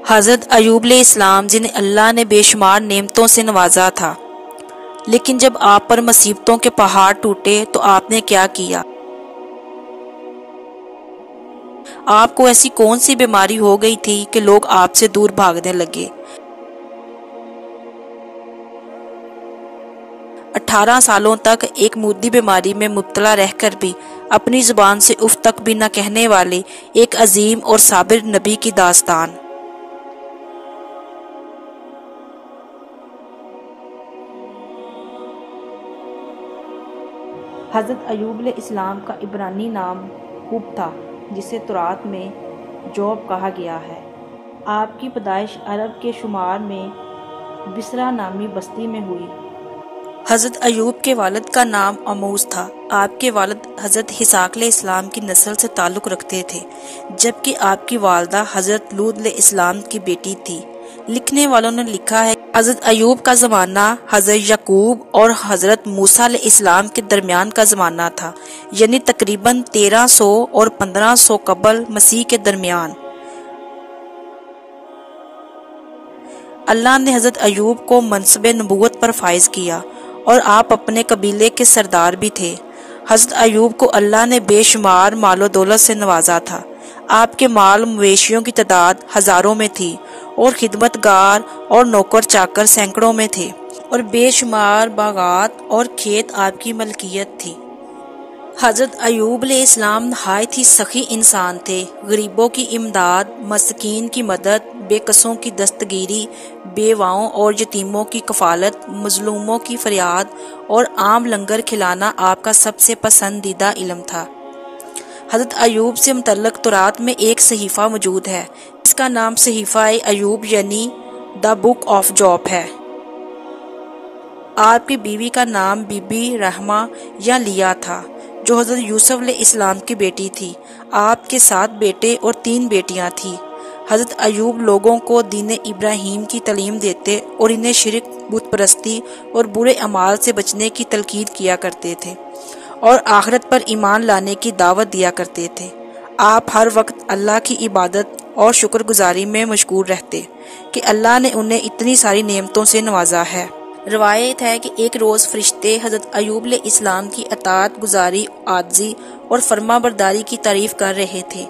حضرت ایوب علیہ السلام جنہیں اللہ نے بے شمار نعمتوں سے نوازا تھا، لیکن جب آپ پر مصیبتوں کے پہاڑ ٹوٹے تو آپ نے کیا کیا؟ آپ کو ایسی کون سی بیماری ہو گئی تھی کہ لوگ آپ سے دور بھاگنے لگے؟ 18 سالوں تک ایک مودی بیماری میں مبتلا رہ کر بھی اپنی زبان سے اف تک بھی نہ کہنے والے ایک عظیم اور صابر نبی کی داستان۔ حضرت ایوب علیہ السلام کا عبرانی نام ہوب تھا، جسے تورات میں جوب کہا گیا ہے۔ آپ کی پیدائش عرب کے شمار میں بصرہ نامی بستی میں ہوئی۔ حضرت ایوب کے والد کا نام اموس تھا۔ آپ کے والد حضرت اسحاق علیہ السلام کی نسل سے تعلق رکھتے تھے، جبکہ آپ کی والدہ حضرت لوط علیہ السلام کی بیٹی تھی۔ لکھنے والوں نے لکھا ہے کہ حضرت ایوب کا زمانہ حضرت یعقوب اور حضرت موسیٰ علیہ السلام کے درمیان کا زمانہ تھا، یعنی تقریباً 1300 اور 1500 قبل مسیح کے درمیان۔ اللہ نے حضرت ایوب کو منصب نبوت پر فائز کیا اور آپ اپنے قبیلے کے سردار بھی تھے۔ حضرت ایوب کو اللہ نے بے شمار مال و دولت سے نوازا تھا۔ آپ کے مال مویشیوں کی تعداد ہزاروں میں تھی اور خدمت گار اور نوکر چاکر سینکڑوں میں تھے، اور بے شمار باغات اور کھیت آپ کی ملکیت تھی۔ حضرت ایوب علیہ السلام نہایت ہی سخی انسان تھے۔ غریبوں کی امداد، مسکین کی مدد، بے کسوں کی دستگیری، بیواؤں اور یتیموں کی کفالت، مظلوموں کی فریاد اور عام لنگر کھلانا آپ کا سب سے پسندیدہ علم تھا۔ حضرت ایوب سے متعلق تورات میں ایک صحیفہ موجود ہے، اس کا نام صحیفہ ایوب یعنی دا بک آف جاب ہے۔ آپ کی بیوی کا نام بی بی رحمہ یا لیا تھا، جو حضرت یوسف علیہ السلام کی بیٹی تھی۔ آپ کے 7 بیٹے اور 3 بیٹیاں تھیں۔ حضرت ایوب لوگوں کو دین ابراہیم کی تعلیم دیتے اور انہیں شرک، بت پرستی اور برے اعمال سے بچنے کی تلقین کیا کرتے تھے، اور آخرت پر ایمان لانے کی دعوت دیا کرتے تھے۔ آپ ہر وقت اللہ کی عبادت اور شکر گزاری میں مشغول رہتے کہ اللہ نے انہیں اتنی ساری نعمتوں سے نوازا ہے۔ روایت ہے کہ ایک روز فرشتے حضرت ایوب علیہ السلام کی اطاعت گزاری، عاجزی اور فرما برداری کی تعریف کر رہے تھے۔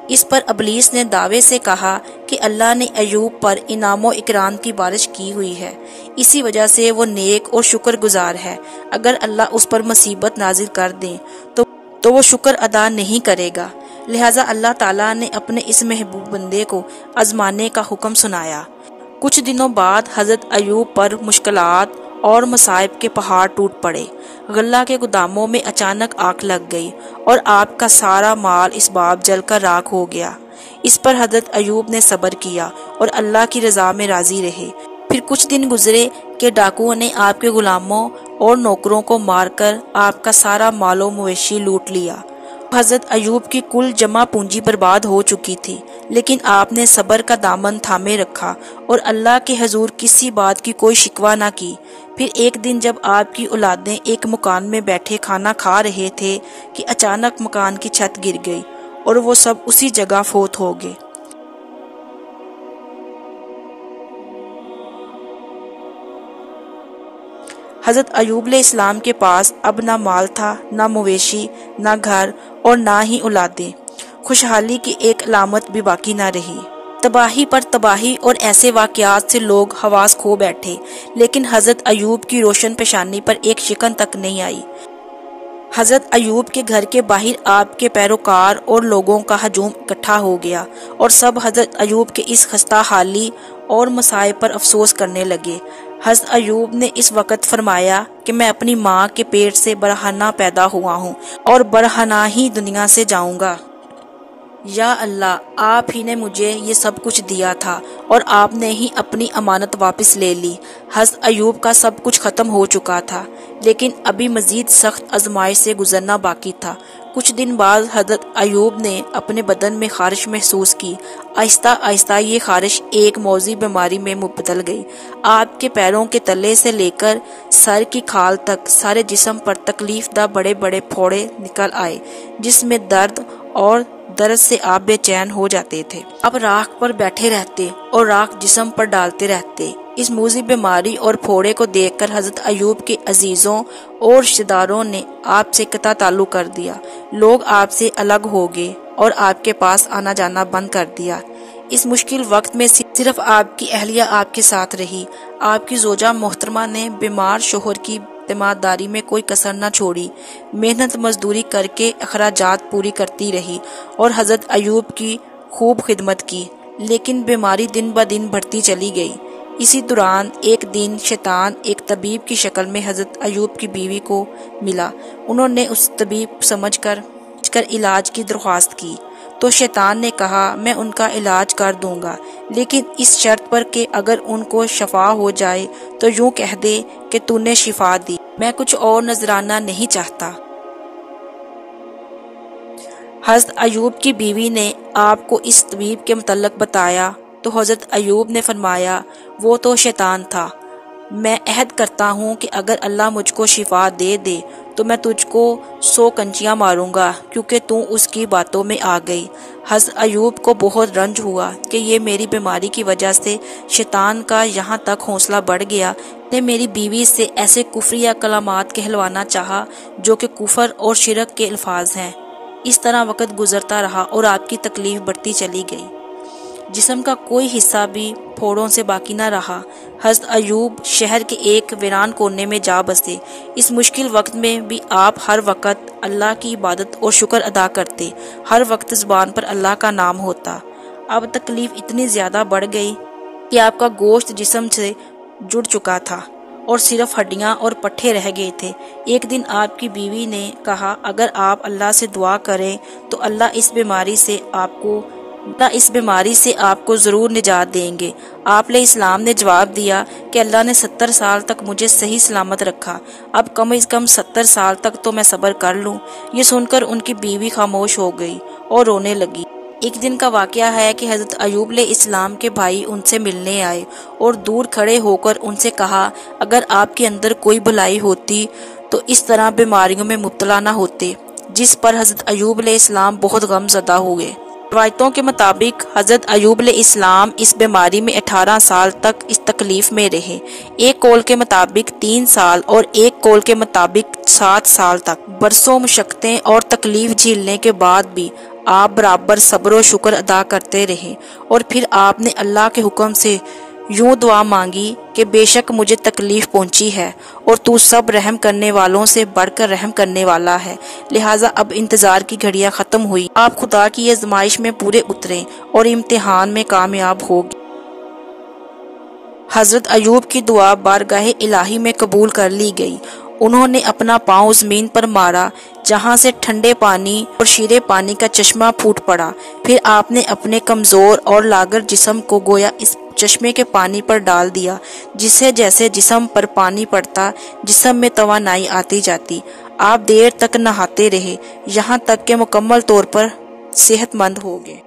اس پر ابلیس نے دعوے سے کہا کہ اللہ نے ایوب پر انعام و اکرام کی بارش کی ہوئی ہے، اسی وجہ سے وہ نیک اور شکر گزار ہے۔ اگر اللہ اس پر مصیبت نازل کر دیں تو وہ شکر ادا نہیں کرے گا، لہٰذا اللہ تعالیٰ نے اپنے اس محبوب بندے کو آزمانے کا حکم سنایا۔ کچھ دنوں بعد حضرت ایوب پر مشکلات اور مصائب کے پہاڑ ٹوٹ پڑے۔ غلہ کے گوداموں میں اچانک آگ لگ گئی اور آپ کا سارا مال اسباب جل کر راکھ ہو گیا۔ اس پر حضرت ایوب نے صبر کیا اور اللہ کی رضا میں راضی رہے۔ پھر کچھ دن گزرے کہ ڈاکوؤں نے آپ کے غلاموں اور نوکروں کو مار کر آپ کا سارا مال و مویشی لوٹ لیا۔ حضرت ایوب کی کل جمع پونجی برباد ہو چکی تھی، لیکن آپ نے صبر کا دامن تھامے رکھا اور اللہ کے حضور کسی بات کی کوئی شکوہ نہ کی۔ پھر ایک دن جب آپ کی اولادیں ایک مکان میں بیٹھے کھانا کھا رہے تھے کہ اچانک مکان کی چھت گر گئی اور وہ سب اسی جگہ فوت ہو گئے۔ حضرت ایوب علیہ السلام کے پاس اب نہ مال تھا، نہ مویشی، نہ گھر اور نہ ہی اولادیں۔ خوشحالی کی ایک علامت بھی باقی نہ رہی۔ تباہی پر تباہی اور ایسے واقعات سے لوگ حواس کھو بیٹھے، لیکن حضرت ایوب کی روشن پیشانی پر ایک شکن تک نہیں آئی۔ حضرت ایوب کے گھر کے باہر آپ کے پیروکار اور لوگوں کا ہجوم اکٹھا ہو گیا، اور سب حضرت ایوب کے اس خستہ حالی اور مصائب پر افسوس کرنے لگے۔ حضرت ایوب نے اس وقت فرمایا کہ میں اپنی ماں کے پیٹ سے برہنہ پیدا ہوا ہوں اور برہنہ ہی دنیا سے جاؤں گا۔ یا اللہ، آپ ہی نے مجھے یہ سب کچھ دیا تھا اور آپ نے ہی اپنی امانت واپس لے لی۔ حضرت ایوب کا سب کچھ ختم ہو چکا تھا، لیکن ابھی مزید سخت آزمائش سے گزرنا باقی تھا۔ کچھ دن بعد حضرت ایوب نے اپنے بدن میں خارش محسوس کی۔ آہستہ آہستہ یہ خارش ایک موذی بیماری میں بدل گئی۔ آپ کے پیروں کے تلے سے لے کر سر کی کھال تک سارے جسم پر تکلیف دہ بڑے بڑے پھوڑے نکل آئے، جس میں درد اور درد سے آپ بے چین ہو جاتے تھے۔ اب راکھ پر بیٹھے رہتے اور راکھ جسم پر ڈالتے رہتے۔ اس موذی بیماری اور پھوڑے کو دیکھ کر حضرت ایوب کے عزیزوں اور رشتہ داروں نے آپ سے قطع تعلق کر دیا۔ لوگ آپ سے الگ ہو گئے اور آپ کے پاس آنا جانا بند کر دیا۔ اس مشکل وقت میں صرف آپ کی اہلیہ آپ کے ساتھ رہی۔ آپ کی زوجہ محترمہ نے بیمار شوہر کی تیمارداری میں کوئی کسر نہ چھوڑی، محنت مزدوری کر کے اخراجات پوری کرتی رہی اور حضرت ایوب کی خوب خدمت کی، لیکن بیماری دن بدن بڑھتی چلی گئی۔ اسی دوران ایک دن شیطان ایک طبیب کی شکل میں حضرت ایوب کی بیوی کو ملا۔ انہوں نے اس طبیب سمجھ کر علاج کی درخواست کی تو شیطان نے کہا میں ان کا علاج کر دوں گا، لیکن اس شرط پر کہ اگر ان کو شفا ہو جائے تو یوں کہہ دے کہ تو نے شفا دی، میں کچھ اور نذرانہ نہیں چاہتا۔ حضرت ایوب کی بیوی نے آپ کو اس طبیب کے متعلق بتایا تو حضرت ایوب نے فرمایا وہ تو شیطان تھا، میں عہد کرتا ہوں کہ اگر اللہ مجھ کو شفا دے دے تو میں تجھ کو 100 کنچیاں ماروں گا، کیونکہ تو اس کی باتوں میں آ گئی۔ حضرت ایوب کو بہت رنج ہوا کہ یہ میری بیماری کی وجہ سے شیطان کا یہاں تک حوصلہ بڑھ گیا، نے میری بیوی سے ایسے کفریہ کلمات کہلوانا چاہا جو کہ کفر اور شرک کے الفاظ ہیں۔ اس طرح وقت گزرتا رہا اور آپ کی تکلیف بڑھتی چلی گئی۔ جسم کا کوئی حصہ بھی پھوڑوں سے باقی نہ رہا۔ حضرت ایوب شہر کے ایک ویران کونے میں جا بسے۔ اس مشکل وقت میں بھی آپ ہر وقت اللہ کی عبادت اور شکر ادا کرتے، ہر وقت زبان پر اللہ کا نام ہوتا۔ اب تکلیف اتنی زیادہ بڑھ گئی کہ آپ کا گوشت جسم سے جڑ چکا تھا اور صرف ہڈیاں اور پٹھے رہ گئے تھے۔ ایک دن آپ کی بیوی نے کہا اگر آپ اللہ سے دعا کریں تو اللہ اس بیماری سے آپ کو ضرور نجات دیں گے۔ آپ علیہ السلام نے جواب دیا کہ اللہ نے 70 سال تک مجھے صحیح سلامت رکھا، اب کم از کم 70 سال تک تو میں صبر کر لوں۔ یہ سن کر ان کی بیوی خاموش ہو گئی اور رونے لگی۔ ایک دن کا واقعہ ہے کہ حضرت ایوب علیہ السلام کے بھائی ان سے ملنے آئے اور دور کھڑے ہو کر ان سے کہا اگر آپ کے اندر کوئی بھلائی ہوتی تو اس طرح بیماریوں میں مبتلا نہ ہوتے، جس پر حضرت ایوب علیہ السلام بہت غم زدہ ہوئے۔ روایتوں کے مطابق حضرت ایوب علیہ السلام اس بیماری میں 18 سال تک اس تکلیف میں رہے، ایک قول کے مطابق 3 سال اور ایک قول کے مطابق 7 سال تک۔ برسوں مشقتیں اور تکلیف جھیلنے کے بعد بھی آپ برابر صبر و شکر ادا کرتے رہے، اور پھر آپ نے اللہ کے حکم سے یوں دعا مانگی کہ بے شک مجھے تکلیف پہنچی ہے اور تو سب رحم کرنے والوں سے بڑھ کر رحم کرنے والا ہے، لہٰذا اب انتظار کی گھڑیاں ختم ہوئی، آپ خدا کی آزمائش میں پورے اتریں اور امتحان میں کامیاب ہوگی۔ حضرت ایوب کی دعا بارگاہ الہی میں قبول کر لی گئی۔ انہوں نے اپنا پاؤں زمین پر مارا جہاں سے ٹھنڈے پانی اور شیرے پانی کا چشمہ پھوٹ پڑا، پھر آپ نے اپنے کمزور اور لاغر جسم کو گویا اس چشمے کے پانی پر ڈال دیا، جس سے جیسے جسم پر پانی پڑتا جسم میں توانائی آتی جاتی۔ آپ دیر تک نہاتے رہے یہاں تک کہ مکمل طور پر صحت مند ہو گئے۔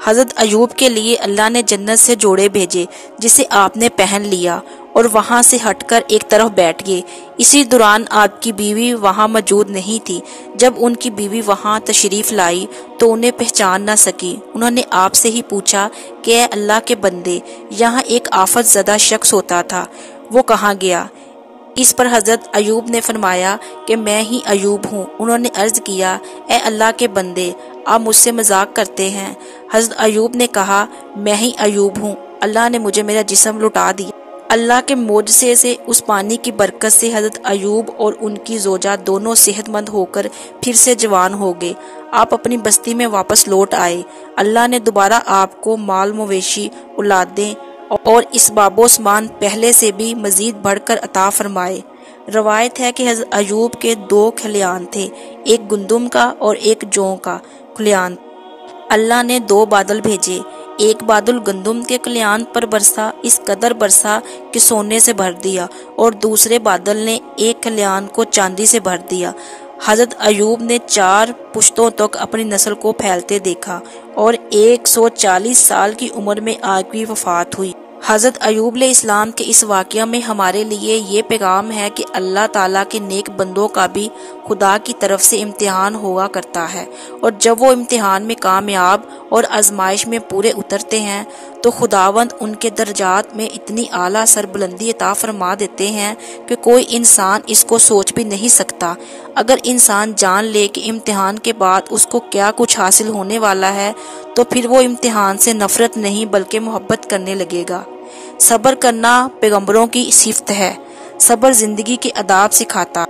حضرت ایوب کے لیے اللہ نے جنت سے جوڑے بھیجے جسے آپ نے پہن لیا اور وہاں سے ہٹ کر ایک طرف بیٹھ گئے۔ اسی دوران آپ کی بیوی وہاں موجود نہیں تھی۔ جب ان کی بیوی وہاں تشریف لائی تو انہیں پہچان نہ سکی۔ انہوں نے آپ سے ہی پوچھا کہ اے اللہ کے بندے، یہاں ایک آفت زدہ شخص ہوتا تھا، وہ کہاں گیا؟ اس پر حضرت ایوب نے فرمایا کہ میں ہی ایوب ہوں۔ انہوں نے عرض کیا اے اللہ کے بندے، آپ مجھ سے مذاق کرتے ہیں؟ حضرت ایوب نے کہا میں ہی ایوب ہوں، اللہ نے مجھے میرا جسم لوٹا دیا۔ اللہ کے معجزے سے اس پانی کی برکت سے حضرت ایوب اور ان کی زوجہ دونوں صحت مند ہو کر پھر سے جوان ہو گئے۔ آپ اپنی بستی میں واپس لوٹ آئے۔ اللہ نے دوبارہ آپ کو مال مویشی، اولادیں اور اسباب و سامان پہلے سے بھی مزید بڑھ کر عطا فرمائے۔ روایت ہے کہ حضرت ایوب کے 2 کھلیان تھے، ایک گندم کا اور ایک جوں کا کھلیان۔ اللہ نے 2 بادل بھیجے، ایک بادل گندم کے کھلیان پر برسا، اس قدر برسا کہ سونے سے بھر دیا، اور دوسرے بادل نے ایک کھلیان کو چاندی سے بھر دیا۔ حضرت ایوب نے 4 پشتوں تک اپنی نسل کو پھیلتے دیکھا اور 140 سال کی عمر میں آپ کی وفات ہوئی۔ حضرت ایوب علیہ السلام کے اس واقعہ میں ہمارے لیے یہ پیغام ہے کہ اللہ تعالیٰ کے نیک بندوں کا بھی خدا کی طرف سے امتحان ہوا کرتا ہے، اور جب وہ امتحان میں کامیاب اور آزمائش میں پورے اترتے ہیں تو خداوند ان کے درجات میں اتنی اعلیٰ سربلندی عطا فرما دیتے ہیں کہ کوئی انسان اس کو سوچ بھی نہیں سکتا۔ اگر انسان جان لے کہ امتحان کے بعد اس کو کیا کچھ حاصل ہونے والا ہے تو پھر وہ امتحان سے نفرت نہیں بلکہ محبت کرنے لگے گا۔ صبر کرنا پیغمبروں کی صفت ہے۔ صبر زندگی کے آداب سکھاتا